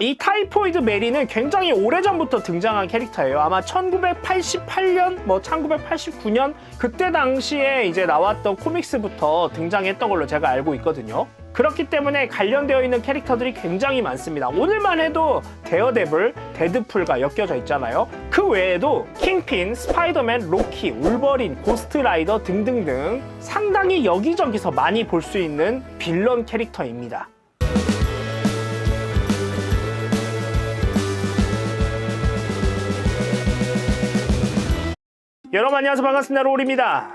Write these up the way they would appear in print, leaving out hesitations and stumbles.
이 타이포이드 메리는 굉장히 오래전부터 등장한 캐릭터예요. 아마 1988년, 1989년 그때 당시에 이제 나왔던 코믹스부터 등장했던 걸로 제가 알고 있거든요. 그렇기 때문에 관련되어 있는 캐릭터들이 굉장히 많습니다. 오늘만 해도 데어데블, 데드풀과 엮여져 있잖아요. 그 외에도 킹핀, 스파이더맨, 로키, 울버린, 고스트라이더 등등등 상당히 여기저기서 많이 볼 수 있는 빌런 캐릭터입니다. 여러분 안녕하세요. 반갑습니다. 롤입니다.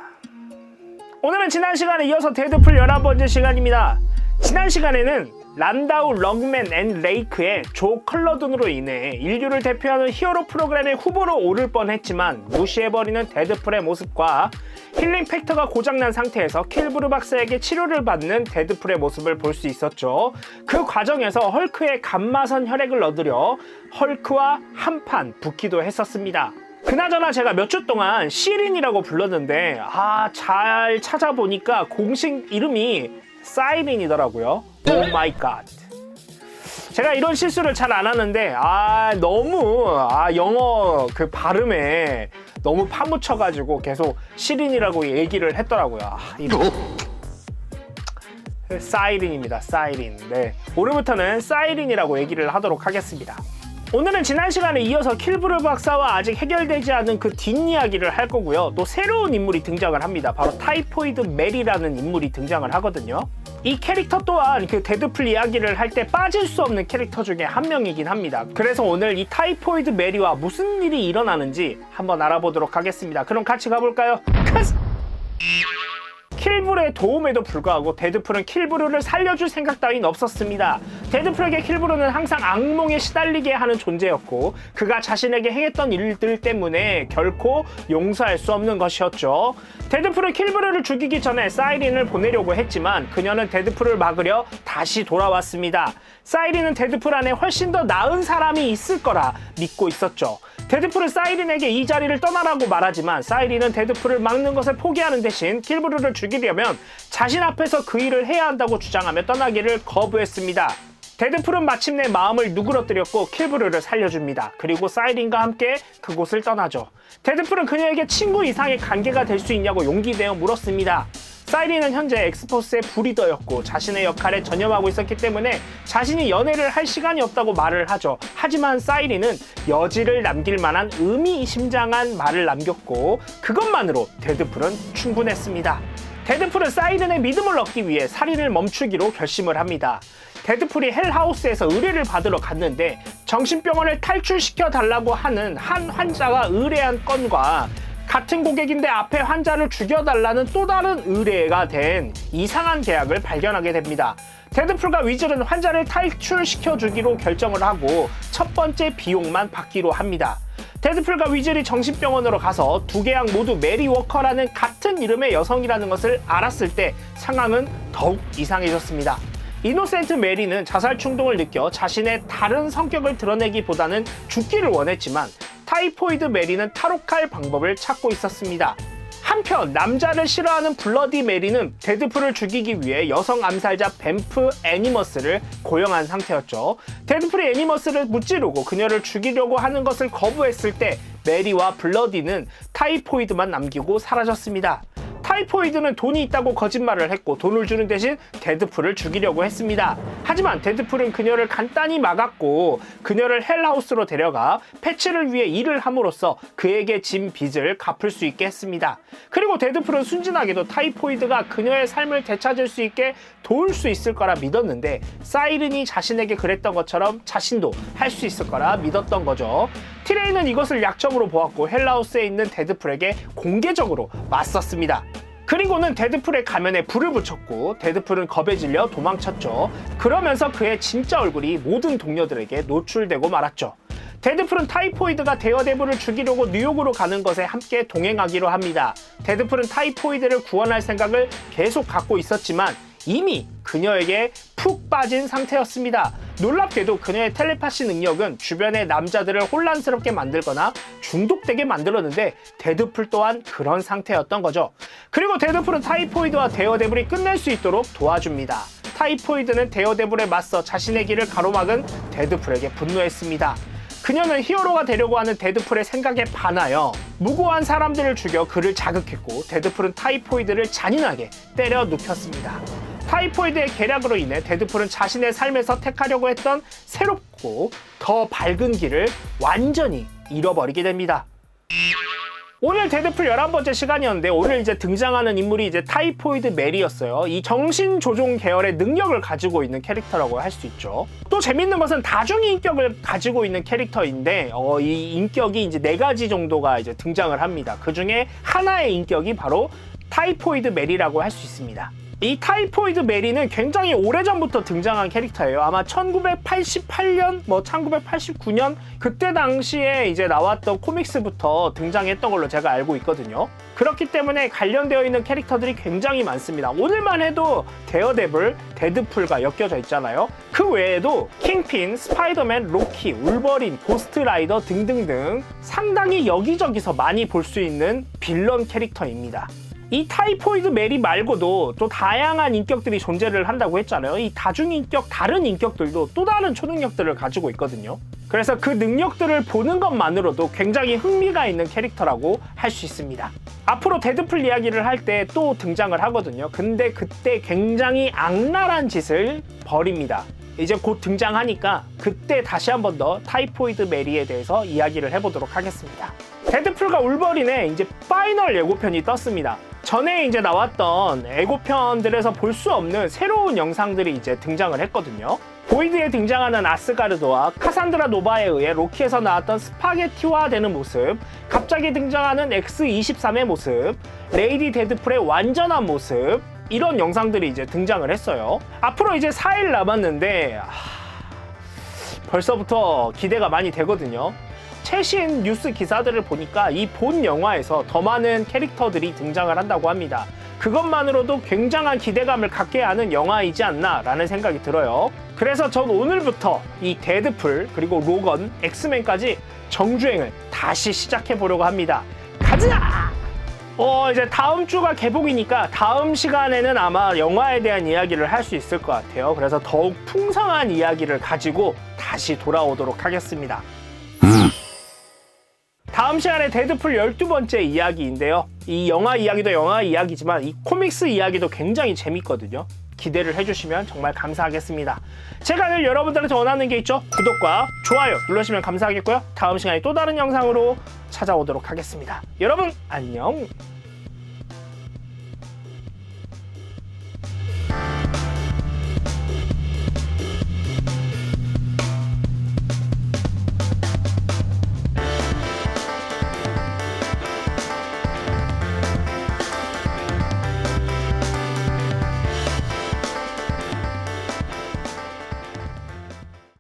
오늘은 지난 시간에 이어서 데드풀 11번째 시간입니다. 지난 시간에는 란다우, 럭맨 앤 레이크의 조 컬러든으로 인해 인류를 대표하는 히어로 프로그램의 후보로 오를 뻔했지만 무시해버리는 데드풀의 모습과 힐링 팩터가 고장난 상태에서 킬브루 박사에게 치료를 받는 데드풀의 모습을 볼 수 있었죠. 그 과정에서 헐크의 감마선 혈액을 얻으려 헐크와 한판 붙기도 했었습니다. 그나저나 제가 몇 주 동안 시린이라고 불렀는데 잘 찾아보니까 공식 이름이 사이린이더라고요. 오 마이 갓. 제가 이런 실수를 잘 안 하는데 너무 영어 그 발음에 너무 파묻혀가지고 계속 시린이라고 얘기를 했더라고요. 사이린입니다. 사이린. 네, 오늘부터는 사이린이라고 얘기를 하도록 하겠습니다. 오늘은 지난 시간에 이어서 킬브루 박사와 아직 해결되지 않은 그 뒷이야기를 할 거고요. 또 새로운 인물이 등장을 합니다. 바로 타이포이드 메리라는 인물이 등장을 하거든요. 이 캐릭터 또한 그 데드풀 이야기를 할 때 빠질 수 없는 캐릭터 중에 한 명이긴 합니다. 그래서 오늘 이 타이포이드 메리와 무슨 일이 일어나는지 한번 알아보도록 하겠습니다. 그럼 같이 가볼까요? 킬브루의 도움에도 불구하고 데드풀은 킬브루를 살려줄 생각 따윈 없었습니다. 데드풀에게 킬브루는 항상 악몽에 시달리게 하는 존재였고 그가 자신에게 행했던 일들 때문에 결코 용서할 수 없는 것이었죠. 데드풀은 킬브루를 죽이기 전에 사이린을 보내려고 했지만 그녀는 데드풀을 막으려 다시 돌아왔습니다. 사이린은 데드풀 안에 훨씬 더 나은 사람이 있을 거라 믿고 있었죠. 데드풀은 사이린에게 이 자리를 떠나라고 말하지만 사이린은 데드풀을 막는 것을 포기하는 대신 킬브루를 죽이려면 자신 앞에서 그 일을 해야 한다고 주장하며 떠나기를 거부했습니다. 데드풀은 마침내 마음을 누그러뜨렸고 킬브루를 살려줍니다. 그리고 사이린과 함께 그곳을 떠나죠. 데드풀은 그녀에게 친구 이상의 관계가 될 수 있냐고 용기 내어 물었습니다. 사이린은 현재 엑스포스의 브리더였고 자신의 역할에 전념하고 있었기 때문에 자신이 연애를 할 시간이 없다고 말을 하죠. 하지만 사이린은 여지를 남길 만한 의미심장한 말을 남겼고 그것만으로 데드풀은 충분했습니다. 데드풀은 사이린의 믿음을 얻기 위해 살인을 멈추기로 결심을 합니다. 데드풀이 헬하우스에서 의뢰를 받으러 갔는데 정신병원을 탈출시켜 달라고 하는 한 환자가 의뢰한 건과 같은 고객인데 앞에 환자를 죽여달라는 또 다른 의뢰가 된 이상한 계약을 발견하게 됩니다. 데드풀과 위즐은 환자를 탈출시켜주기로 결정을 하고 첫 번째 비용만 받기로 합니다. 데드풀과 위즐이 정신병원으로 가서 두 계약 모두 메리 워커라는 같은 이름의 여성이라는 것을 알았을 때 상황은 더욱 이상해졌습니다. 이노센트 메리는 자살 충동을 느껴 자신의 다른 성격을 드러내기보다는 죽기를 원했지만 타이포이드 메리는 탈옥할 방법을 찾고 있었습니다. 한편 남자를 싫어하는 블러디 메리는 데드풀을 죽이기 위해 여성 암살자 뱀프 애니머스를 고용한 상태였죠. 데드풀이 애니머스를 무찌르고 그녀를 죽이려고 하는 것을 거부했을 때 메리와 블러디는 타이포이드만 남기고 사라졌습니다. 타이포이드는 돈이 있다고 거짓말을 했고 돈을 주는 대신 데드풀을 죽이려고 했습니다. 하지만 데드풀은 그녀를 간단히 막았고 그녀를 헬하우스로 데려가 패치를 위해 일을 함으로써 그에게 진 빚을 갚을 수 있게 했습니다. 그리고 데드풀은 순진하게도 타이포이드가 그녀의 삶을 되찾을 수 있게 도울 수 있을 거라 믿었는데 사이린이 자신에게 그랬던 것처럼 자신도 할 수 있을 거라 믿었던 거죠. 티레이는 이것을 약점으로 보았고 헬하우스에 있는 데드풀에게 공개적으로 맞섰습니다. 그리고는 데드풀의 가면에 불을 붙였고 데드풀은 겁에 질려 도망쳤죠. 그러면서 그의 진짜 얼굴이 모든 동료들에게 노출되고 말았죠. 데드풀은 타이포이드가 데어데블을 죽이려고 뉴욕으로 가는 것에 함께 동행하기로 합니다. 데드풀은 타이포이드를 구원할 생각을 계속 갖고 있었지만 이미 그녀에게 푹 빠진 상태였습니다. 놀랍게도 그녀의 텔레파시 능력은 주변의 남자들을 혼란스럽게 만들거나 중독되게 만들었는데 데드풀 또한 그런 상태였던 거죠. 그리고 데드풀은 타이포이드와 데어데블이 끝낼 수 있도록 도와줍니다. 타이포이드는 데어데블에 맞서 자신의 길을 가로막은 데드풀에게 분노했습니다. 그녀는 히어로가 되려고 하는 데드풀의 생각에 반하여 무고한 사람들을 죽여 그를 자극했고 데드풀은 타이포이드를 잔인하게 때려 눕혔습니다. 타이포이드의 계략으로 인해 데드풀은 자신의 삶에서 택하려고 했던 새롭고 더 밝은 길을 완전히 잃어버리게 됩니다. 오늘 데드풀 11번째 시간이었는데 오늘 이제 등장하는 인물이 이제 타이포이드 메리였어요. 이 정신조종 계열의 능력을 가지고 있는 캐릭터라고 할 수 있죠. 또 재밌는 것은 다중이 인격을 가지고 있는 캐릭터인데 이 인격이 이제 4가지 정도가 이제 등장을 합니다. 그 중에 하나의 인격이 바로 타이포이드 메리라고 할 수 있습니다. 이 타이포이드 메리는 굉장히 오래전부터 등장한 캐릭터예요. 아마 1988년, 1989년 그때 당시에 이제 나왔던 코믹스부터 등장했던 걸로 제가 알고 있거든요. 그렇기 때문에 관련되어 있는 캐릭터들이 굉장히 많습니다. 오늘만 해도 데어데블, 데드풀과 엮여져 있잖아요. 그 외에도 킹핀, 스파이더맨, 로키, 울버린, 고스트라이더 등등등 상당히 여기저기서 많이 볼 수 있는 빌런 캐릭터입니다. 이 타이포이드 메리 말고도 또 다양한 인격들이 존재를 한다고 했잖아요. 이 다중인격, 다른 인격들도 또 다른 초능력들을 가지고 있거든요. 그래서 그 능력들을 보는 것만으로도 굉장히 흥미가 있는 캐릭터라고 할 수 있습니다. 앞으로 데드풀 이야기를 할 때 또 등장을 하거든요. 근데 그때 굉장히 악랄한 짓을 벌입니다. 이제 곧 등장하니까 그때 다시 한 번 더 타이포이드 메리에 대해서 이야기를 해보도록 하겠습니다. 데드풀과 울버린의 이제 파이널 예고편이 떴습니다. 전에 이제 나왔던 예고편들에서 볼 수 없는 새로운 영상들이 이제 등장을 했거든요. 보이드에 등장하는 아스가르드와 카산드라 노바에 의해 로키에서 나왔던 스파게티화 되는 모습, 갑자기 등장하는 X-23의 모습, 레이디 데드풀의 완전한 모습, 이런 영상들이 이제 등장을 했어요. 앞으로 이제 4일 남았는데 벌써부터 기대가 많이 되거든요. 최신 뉴스 기사들을 보니까 이 본 영화에서 더 많은 캐릭터들이 등장을 한다고 합니다. 그것만으로도 굉장한 기대감을 갖게 하는 영화이지 않나 라는 생각이 들어요. 그래서 전 오늘부터 이 데드풀 그리고 로건, 엑스맨까지 정주행을 다시 시작해 보려고 합니다. 가자! 이제 다음 주가 개봉이니까 다음 시간에는 아마 영화에 대한 이야기를 할 수 있을 것 같아요. 그래서 더욱 풍성한 이야기를 가지고 다시 돌아오도록 하겠습니다. 다음 시간에 데드풀 12번째 이야기인데요. 이 영화 이야기도 영화 이야기지만 이 코믹스 이야기도 굉장히 재밌거든요. 기대를 해주시면 정말 감사하겠습니다. 제가 늘 여러분들한테 원하는 게 있죠. 구독과 좋아요 눌러주시면 감사하겠고요. 다음 시간에 또 다른 영상으로 찾아오도록 하겠습니다. 여러분 안녕.